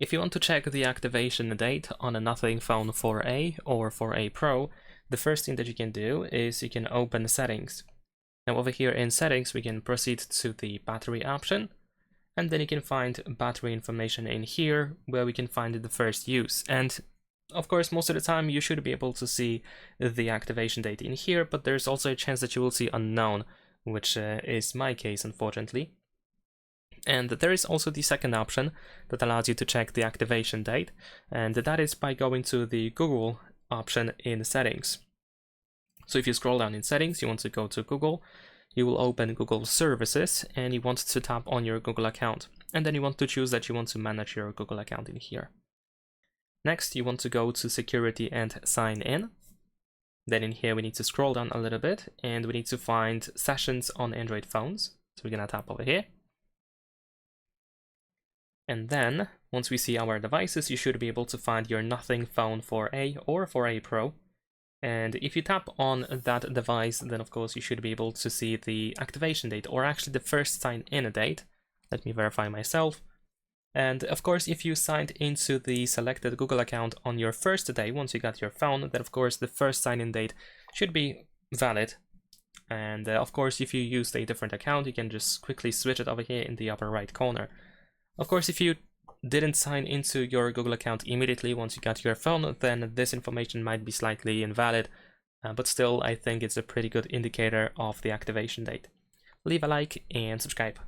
If you want to check the activation date on a Nothing Phone 4a or 4a Pro, the first thing that you can do is you can open Settings. Now over here in Settings, we can proceed to the battery option, and then you can find battery information in here where we can find the first use. And of course, most of the time you should be able to see the activation date in here, but there's also a chance that you will see unknown, which is my case, unfortunately. And there is also the second option that allows you to check the activation date, and that is by going to the Google option in Settings. So if you scroll down in Settings, you want to go to Google, you will open Google Services, and you want to tap on your Google account, and then you want to choose that you want to manage your Google account in here. Next, you want to go to Security and Sign In. Then in here we need to scroll down a little bit, and we need to find Sessions on Android phones. So we're gonna tap over here. And then, once we see our devices, you should be able to find your Nothing Phone 4a or 4a Pro. And if you tap on that device, then of course you should be able to see the activation date, or actually the first sign-in date. Let me verify myself. And of course, if you signed into the selected Google account on your first day, once you got your phone, then of course the first sign-in date should be valid. And of course, if you used a different account, you can just quickly switch it over here in the upper right corner. Of course, if you didn't sign into your Google account immediately once you got your phone, then this information might be slightly invalid, but still I think it's a pretty good indicator of the activation date. Leave a like and subscribe.